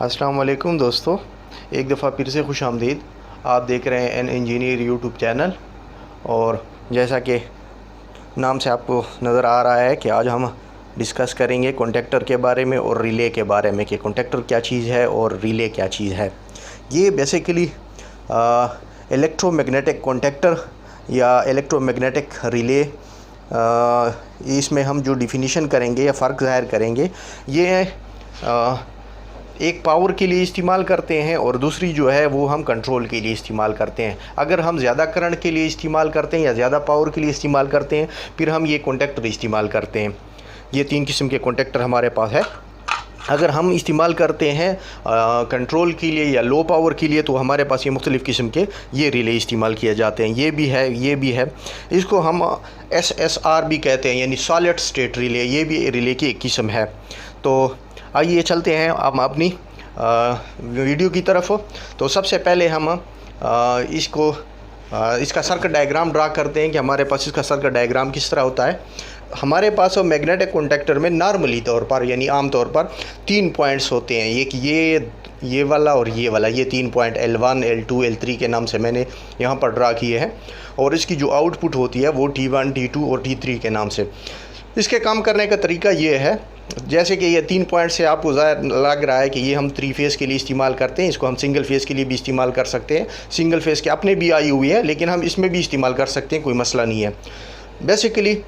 अस्सलाम वालेकुम दोस्तों, एक दफ़ा फिर से खुश आमदीद। आप देख रहे हैं एन इंजीनियर यूट्यूब चैनल। और जैसा कि नाम से आपको नज़र आ रहा है कि आज हम डिस्कस करेंगे कॉन्टेक्टर के बारे में और रिले के बारे में कि कॉन्टेक्टर क्या चीज़ है और रिले क्या चीज़ है। ये बेसिकली इलेक्ट्रोमैग्नेटिक कॉन्टेक्टर या इलेक्ट्रोमैग्नेटिक रिले, इसमें हम जो डिफिनीशन करेंगे या फ़र्क ज़ाहिर करेंगे, ये एक पावर के लिए इस्तेमाल करते हैं और दूसरी जो है वो हम कंट्रोल के लिए इस्तेमाल करते हैं। अगर हम ज़्यादा करंट के लिए इस्तेमाल करते हैं या ज़्यादा पावर के लिए इस्तेमाल करते हैं, फिर हम ये कॉन्टेक्टर इस्तेमाल करते हैं। ये 3 किस्म के कॉन्टेक्टर हमारे पास है। अगर हम इस्तेमाल करते हैं कंट्रोल के लिए या लो पावर के लिए, तो हमारे पास ये मुख्तलिफ़ किस्म के ये रिले इस्तेमाल किए जाते हैं। ये भी है, ये भी है। इसको हम SSR भी कहते हैं, यानी सॉलिड स्टेट रिले। ये भी रिले की एक किस्म है। तो आइए चलते हैं हम अपनी वीडियो की तरफ। तो सबसे पहले हम इसका सर्किट डायग्राम ड्रा करते हैं कि हमारे पास इसका सर्किट डायग्राम किस तरह होता है। हमारे पास मैग्नेटिक कॉन्टेक्टर में नॉर्मली तौर पर, यानी आम तौर पर 3 पॉइंट्स होते हैं। ये वाला और ये वाला, ये 3 पॉइंट L1, L2, L3 के नाम से मैंने यहाँ पर ड्रा किए हैं। और इसकी जो आउटपुट होती है वो T1, T2 और T3 के नाम से। इसके काम करने का तरीका ये है, जैसे कि ये 3 पॉइंट से आपको ज़ाहिर लग रहा है कि ये हम 3 फेज़ के लिए इस्तेमाल करते हैं। इसको हम सिंगल फेज़ के लिए भी इस्तेमाल कर सकते हैं। सिंगल फेज़ के अपने भी आई हुई है, लेकिन हम इसमें भी इस्तेमाल कर सकते हैं, कोई मसला नहीं है। बेसिकली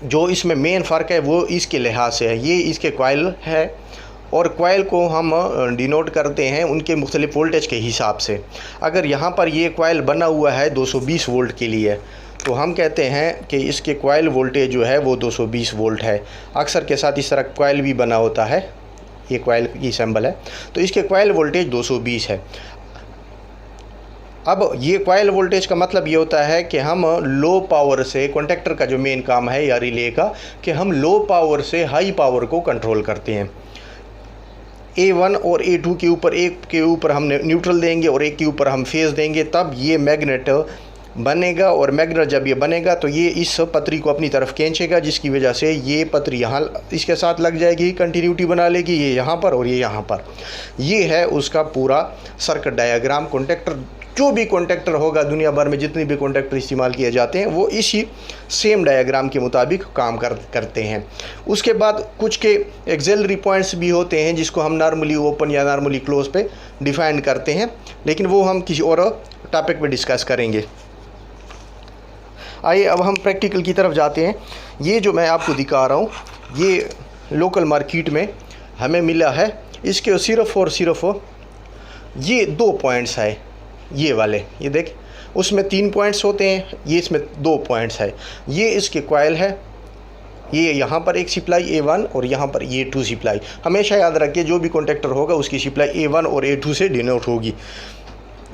जो इसमें मेन फ़र्क है वो इसके लिहाज से है। ये इसके कॉइल है और कॉइल को हम डिनोट करते हैं उनके मुख्तलिफ वोल्टेज के हिसाब से। अगर यहाँ पर ये कॉइल बना हुआ है 220 वोल्ट के लिए, तो हम कहते हैं कि इसके कॉइल वोल्टेज जो है वो 220 वोल्ट है। अक्सर के साथ इस तरह कॉइल भी बना होता है, ये कॉइल की सिंबल है, तो इसके कॉइल वोल्टेज 220 है। अब ये कॉइल वोल्टेज का मतलब ये होता है कि हम लो पावर से, कॉन्टेक्टर का जो मेन काम है या रिले का, कि हम लो पावर से हाई पावर को कंट्रोल करते हैं। A1 और A2 के ऊपर, एक के ऊपर हम न्यूट्रल देंगे और एक के ऊपर हम फेज़ देंगे, तब ये मैग्नेट बनेगा। और मैग्नेट जब ये बनेगा तो ये इस पतरी को अपनी तरफ खींचेगा, जिसकी वजह से ये पतरी यहाँ इसके साथ लग जाएगी, कंटिन्यूटी बना लेगी, ये यहाँ पर और ये यहाँ पर। ये है उसका पूरा सर्किट डायग्राम। कॉन्टेक्टर, जो भी कॉन्टेक्टर होगा दुनिया भर में, जितने भी कॉन्टेक्टर इस्तेमाल किए जाते हैं, वो इसी सेम डायग्राम के मुताबिक काम करते हैं। उसके बाद कुछ के एक्सिलरी पॉइंट्स भी होते हैं, जिसको हम नॉर्मली ओपन या नॉर्मली क्लोज पे डिफाइन करते हैं, लेकिन वो हम किसी और टॉपिक पे डिस्कस करेंगे। आइए अब हम प्रैक्टिकल की तरफ जाते हैं। ये जो मैं आपको दिखा रहा हूँ, ये लोकल मार्केट में हमें मिला है। इसके सिर्फ़ और सिर्फ ये 2 पॉइंट्स है, ये वाले, ये देख, उसमें 3 पॉइंट्स होते हैं, ये इसमें 2 पॉइंट्स है। ये इसके कॉइल है, ये यहाँ पर एक सप्लाई A1 और यहाँ पर A2 सप्लाई। हमेशा याद रखिए, जो भी कॉन्टेक्टर होगा उसकी सप्लाई A1 और A2 से डिनोट होगी।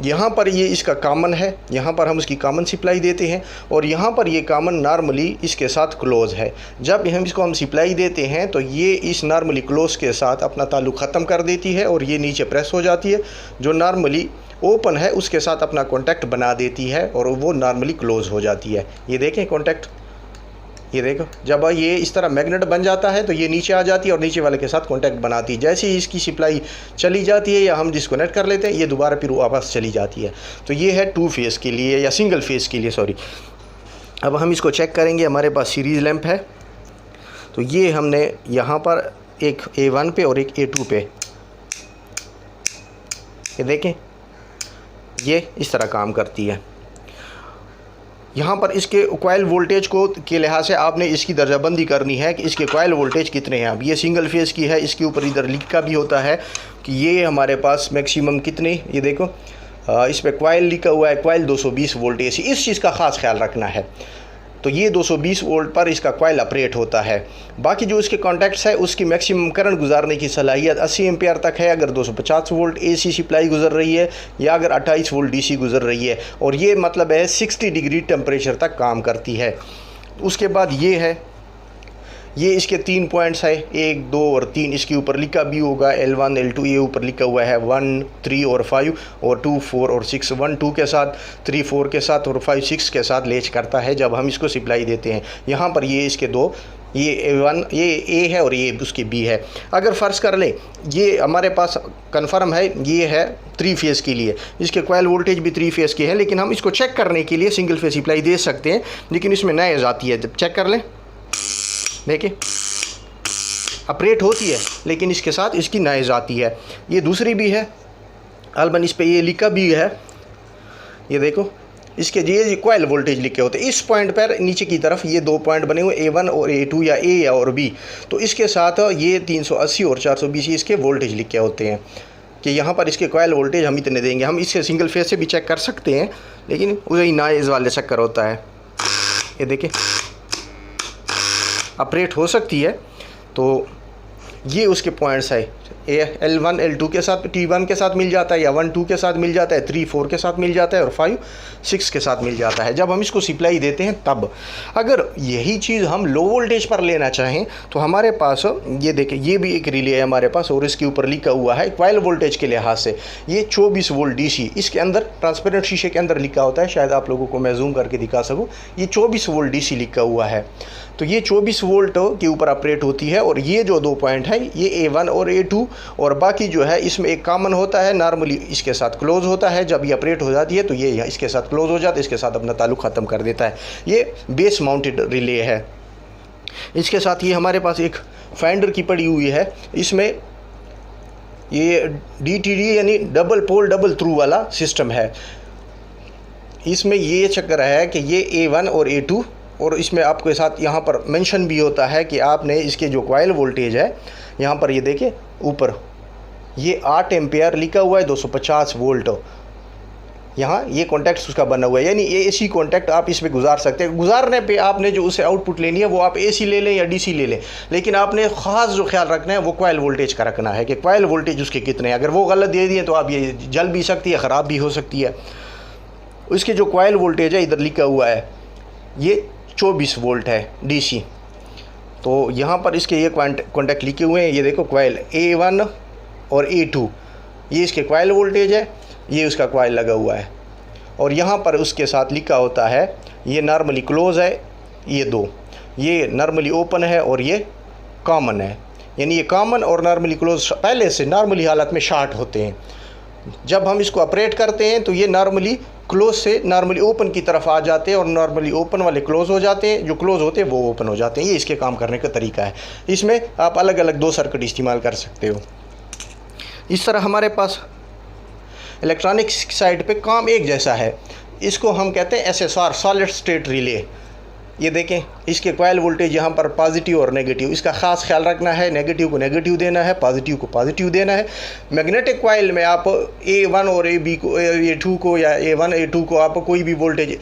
यहाँ पर ये इसका कॉमन है, यहाँ पर हम उसकी कॉमन सप्लाई देते हैं, और यहाँ पर ये कॉमन नॉर्मली इसके साथ क्लोज है। जब हम इसको सप्लाई देते हैं तो ये इस नॉर्मली क्लोज के साथ अपना ताल्लुक़ ख़त्म कर देती है और ये नीचे प्रेस हो जाती है। जो नॉर्मली ओपन है उसके साथ अपना कॉन्टैक्ट बना देती है और वो नॉर्मली क्लोज़ हो जाती है। ये देखें कॉन्टैक्ट, ये देखो, जब ये इस तरह मैग्नेट बन जाता है तो ये नीचे आ जाती है और नीचे वाले के साथ कॉन्टैक्ट बनाती है। जैसे ही इसकी सप्लाई चली जाती है या हम डिस्कनेक्ट कर लेते हैं, ये दोबारा फिर वापस चली जाती है। तो ये है 2 फेज़ के लिए या सिंगल फेज़ के लिए, सॉरी। अब हम इसको चेक करेंगे। हमारे पास सीरीज़ लैंप है, तो ये हमने यहाँ पर एक A1 पे और एक A2 पे, ये देखें, ये इस तरह काम करती है। यहाँ पर इसके कॉइल वोल्टेज को के लिहाज से आपने इसकी दर्जाबंदी करनी है कि इसके कॉइल वोल्टेज कितने हैं। अब ये सिंगल फेज़ की है, इसके ऊपर इधर लिखा भी होता है कि ये हमारे पास मैक्सिमम कितने, ये देखो, इस पर कॉइल लिखा हुआ है, कॉइल 220 वोल्ट AC। इस चीज़ का ख़ास ख्याल रखना है। तो ये 220 वोल्ट पर इसका कॉइल ऑपरेट होता है। बाकी जो इसके कॉन्टैक्ट्स है उसकी मैक्सिमम करंट गुजारने की सलाहियत 80 एम्पियर तक है, अगर 250 वोल्ट AC सप्लाई गुजर रही है या अगर 28 वोल्ट DC गुजर रही है, और ये मतलब है 60 डिग्री टेम्परेचर तक काम करती है। उसके बाद ये है, ये इसके 3 पॉइंट्स है, 1, 2 और 3। इसके ऊपर लिखा भी होगा L1, L2, ये ऊपर लिखा हुआ है 1, 3 और 5 और 2, 4 और 6। 1, 2 के साथ, 3, 4 के साथ और 5, 6 के साथ लेच करता है जब हम इसको सप्लाई देते हैं। यहाँ पर ये इसके 2 ये A1 ये A है और ये उसकी B है। अगर फ़र्ज़ कर लें ये हमारे पास कन्फर्म है, ये है 3 फेज़ के लिए, इसके कॉइल वोल्टेज भी 3 फेज़ के हैं, लेकिन हम इसको चेक करने के लिए सिंगल फेज़ सप्लाई दे सकते हैं, लेकिन इसमें नॉइज़ आती है। जब चेक कर लें, देखिए ऑपरेट होती है लेकिन इसके साथ इसकी नॉइज़ आती है। ये दूसरी भी है, अलबन इस पे ये लिखा भी है, ये देखो इसके ये कॉइल वोल्टेज लिखे होते हैं। इस पॉइंट पर नीचे की तरफ ये 2 पॉइंट बने हुए A1 और A2 या A या और B, तो इसके साथ ये 380 और 420 इसके वोल्टेज लिखे होते हैं कि यहाँ पर इसके कॉइल वोल्टेज हम इतने देंगे। हम इससे सिंगल फेज से भी चेक कर सकते हैं, लेकिन वही नॉइज़ वाले चक्कर होता है। ये देखिए ऑपरेट हो सकती है, तो ये उसके पॉइंट्स है। L1 L2 के साथ T1 के साथ मिल जाता है, या 1 2 के साथ मिल जाता है, 3 4 के साथ मिल जाता है और 5 6 के साथ मिल जाता है। जब हम इसको सप्लाई देते हैं तब अगर यही चीज़ हम लो वोल्टेज पर लेना चाहें तो हमारे पास ये देखें, ये भी एक रिले है हमारे पास और इसके ऊपर लिखा हुआ है कॉइल वोल्टेज के लिहाज से ये 24 वोल्ट DC। इसके अंदर ट्रांसपेरेंट शीशे के अंदर लिखा होता है, शायद आप लोगों को मैं जूम करके दिखा सकूँ, ये 24 वोल्ट DC लिखा हुआ है। तो ये 24 वोल्ट के ऊपर ऑपरेट होती है। और ये जो 2 पॉइंट है ये A1 और A2, और बाकी जो है इसमें एक कॉमन होता है, नॉर्मली इसके साथ क्लोज होता है। जब ये ऑपरेट हो जाती है तो ये इसके साथ क्लोज हो जाता है, इसके साथ अपना ताल्लुक़ ख़त्म कर देता है। ये बेस माउंटेड रिले है। इसके साथ ये हमारे पास एक फाइंडर की पड़ी हुई है, इसमें ये DTD यानी डबल पोल डबल थ्रू वाला सिस्टम है। इसमें ये चक्कर है कि ये A1 और A2, और इसमें आपके साथ यहाँ पर मेंशन भी होता है कि आपने इसके जो कॉइल वोल्टेज है यहाँ पर ये देखें ऊपर ये 8 एम्पेयर लिखा हुआ है, 250 वोल्ट यहाँ ये कॉन्टैक्ट उसका बना हुआ है, यानी AC कॉन्टैक्ट आप इसमें गुजार सकते हैं। गुजारने पे आपने जो उसे आउटपुट लेनी है वो आप AC ले लें या DC ले लें, लेकिन आपने ख़ास जो ख्याल रखना है वो कॉइल वोल्टेज का रखना है कि कॉइल वोल्टेज उसके कितने हैं। अगर वो गलत दे दिए तो आप ये जल भी सकती है, ख़राब भी हो सकती है। उसके जो कॉइल वोल्टेज है इधर लिखा हुआ है ये 24 वोल्ट है DC। तो यहाँ पर इसके ये कॉन्टैक्ट लिखे हुए हैं, ये देखो कॉइल A1 और A2, ये इसके कॉइल वोल्टेज है, ये उसका कॉइल लगा हुआ है। और यहाँ पर उसके साथ लिखा होता है ये नॉर्मली क्लोज़ है, ये 2, ये नॉर्मली ओपन है और ये कॉमन है। यानी ये कॉमन और नॉर्मली क्लोज पहले से नॉर्मली हालत में शार्ट होते हैं। जब हम इसको ऑपरेट करते हैं तो ये नॉर्मली क्लोज से नॉर्मली ओपन की तरफ आ जाते हैं और नॉर्मली ओपन वाले क्लोज़ हो जाते हैं, जो क्लोज़ होते हैं वो ओपन हो जाते हैं। ये इसके काम करने का तरीका है। इसमें आप अलग अलग 2 सर्किट इस्तेमाल कर सकते हो। इस तरह हमारे पास इलेक्ट्रॉनिक्स साइड पे काम एक जैसा है। इसको हम कहते हैं SSR सॉलिड स्टेट रिले। ये देखें इसके कॉइल वोल्टेज यहाँ पर पॉजिटिव और नेगेटिव, इसका ख़ास ख्याल रखना है। नेगेटिव को नेगेटिव देना है, पॉजिटिव को पॉजिटिव देना है। मैग्नेटिक कॉइल में आप A1 और AB को, A2 को या A1 A2 को आप कोई भी वोल्टेज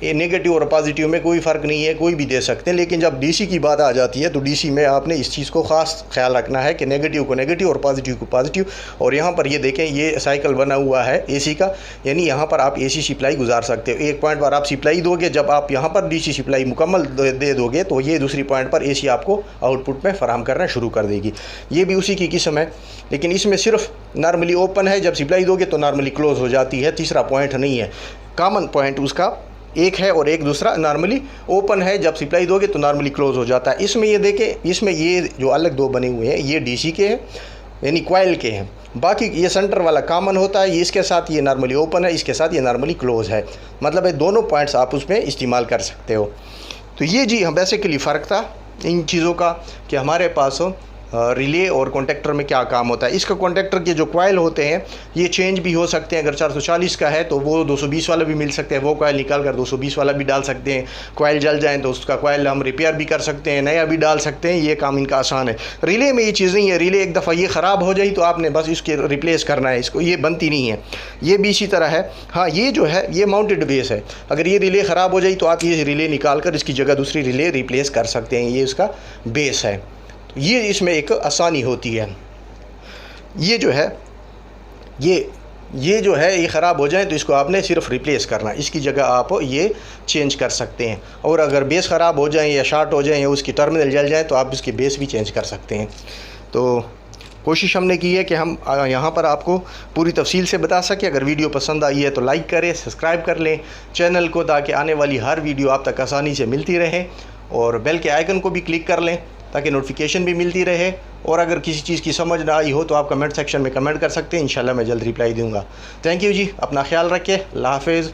नेगेटिव और पॉजिटिव में कोई फ़र्क नहीं है, कोई भी दे सकते हैं। लेकिन जब DC की बात आ जाती है तो DC में आपने इस चीज़ को ख़ास ख्याल रखना है कि नेगेटिव को नेगेटिव और पॉजिटिव को पॉजिटिव। और यहाँ पर ये देखें ये साइकिल बना हुआ है AC का, यानी यहाँ पर आप AC सप्लाई गुजार सकते हो। एक पॉइंट पर आप सप्लाई दोगे, जब आप यहाँ पर DC सप्लाई मुकम्मल दे दोगे तो ये दूसरी पॉइंट पर AC आपको आउटपुट में फ़राहम करना शुरू कर देगी। ये भी उसी की किस्म है, लेकिन इसमें सिर्फ नॉर्मली ओपन है, जब सप्लाई दोगे तो नॉर्मली क्लोज़ हो जाती है। तीसरा पॉइंट नहीं है, कॉमन पॉइंट उसका एक है और एक दूसरा नॉर्मली ओपन है, जब सप्लाई दोगे तो नॉर्मली क्लोज़ हो जाता है। इसमें ये देखें, इसमें ये जो अलग 2 बने हुए हैं ये DC के हैं, यानी कॉइल के हैं। बाकी ये सेंटर वाला कॉमन होता है, ये इसके साथ ये नॉर्मली ओपन है, इसके साथ ये नॉर्मली क्लोज़ है। मतलब ये दोनों पॉइंट्स आप उसमें इस्तेमाल कर सकते हो। तो ये जी हम बेसिकली फ़र्क था इन चीज़ों का कि हमारे पास रिले और कॉन्टैक्टर में क्या काम होता है। इसका कॉन्टैक्टर के जो कॉइल होते हैं ये चेंज भी हो सकते हैं। अगर 440 का है तो वो 220 वाला भी मिल सकते हैं, वो कॉइल निकाल कर 220 वाला भी डाल सकते हैं। कॉइल जल जाए तो उसका कॉइल हम रिपेयर भी कर सकते हैं, नया भी डाल सकते हैं। ये काम इनका आसान है। रिले में ये चीज़ नहीं है, रिले एक दफ़ा ये ख़राब हो जाए तो आपने बस इसके रिप्लेस करना है, इसको ये बनती नहीं है। ये भी इसी तरह है। हाँ, ये जो है ये माउंटेड बेस है, अगर ये रिले ख़राब हो जाए तो आप ये रिले निकाल कर इसकी जगह दूसरी रिले रिप्लेस कर सकते हैं। ये इसका बेस है, ये इसमें एक आसानी होती है। ये जो है ये जो है ये ख़राब हो जाए तो इसको आपने सिर्फ रिप्लेस करना, इसकी जगह आप ये चेंज कर सकते हैं। और अगर बेस ख़राब हो जाए या शार्ट हो जाए या उसकी टर्मिनल जल जाए तो आप इसकी बेस भी चेंज कर सकते हैं। तो कोशिश हमने की है कि हम यहाँ पर आपको पूरी तफसील से बता सकें। अगर वीडियो पसंद आई है तो लाइक करें, सब्सक्राइब कर लें चैनल को, ताकि आने वाली हर वीडियो आप तक आसानी से मिलती रहे। और बेल के आइकन को भी क्लिक कर लें ताकि नोटिफिकेशन भी मिलती रहे। और अगर किसी चीज़ की समझ ना आई हो तो आप कमेंट सेक्शन में कमेंट कर सकते हैं, इंशाल्लाह मैं जल्द रिप्लाई दूँगा। थैंक यू जी, अपना ख्याल रखें। अल्लाह हाफ़िज़।